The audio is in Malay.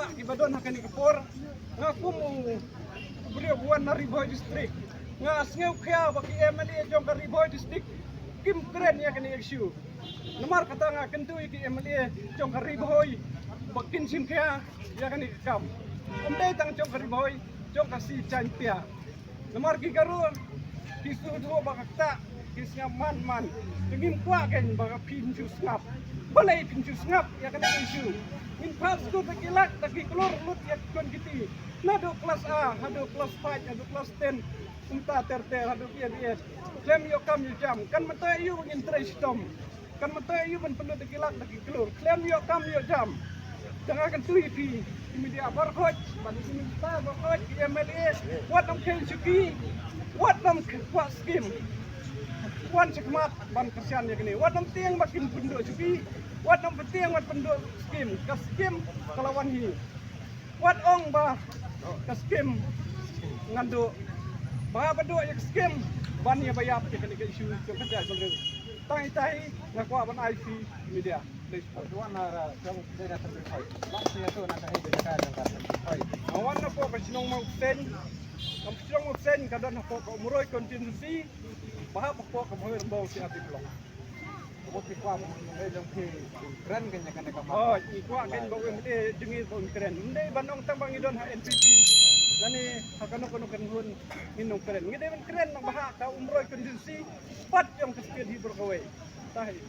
kuat kibadon hakan ikapor ngaku mu beliau buan dari Riboy district ngau kaya bagi MLA jong dari Riboy district kim keren ya kini isu nomor kata ngakan tu iki MLA jong dari Riboy bakin sim kaya ya kini kam umdai tang jong dari Riboy jong kasih campia nomor gigaru kisu dua bakakta kisnya man ingin kuat kan baga pinju ngap balai pinju ngap ya kena isu in pas tu tekilat taki keluar lut ya kon kiti nado kelas A nado kelas 5 nado kelas 10 unta ter nado dia klem yo kam yo jam kan mata yu ingin trestom kan mata yu ben penuh tekilat taki keluar klem yo kam yo jam jangan kan tu ipi media barcode bani sini kita barcode MLA wat nam ken suki wat nam kuat skim wan sekmat ban kesian ya gini wat nam tiang makin penduk suki wat nam tiang wat penduk skim ke skim kelawan hi wat ong ba ke skim nganduk ba penduk ya skim ban ya bayap ya gini ke isu ke kerja bang tai ngaku ban IC media tuan ara jong daerah terdekat langsung itu nanti hai berdekat dengan awan na po kasinong magsen ang sinong magsen kadan na po ka umuroy contingency bahap po ka mga bawo si Ate Blok bukti kuam jong ki keren kanya kan ka oh ikwa ken bawo hindi dingi po keren hindi banong tambang idon ha NPP lani hakano kono kan hun minong keren ngide man keren nang baha ka umuroy contingency pat yung kasked hibro kaway tahi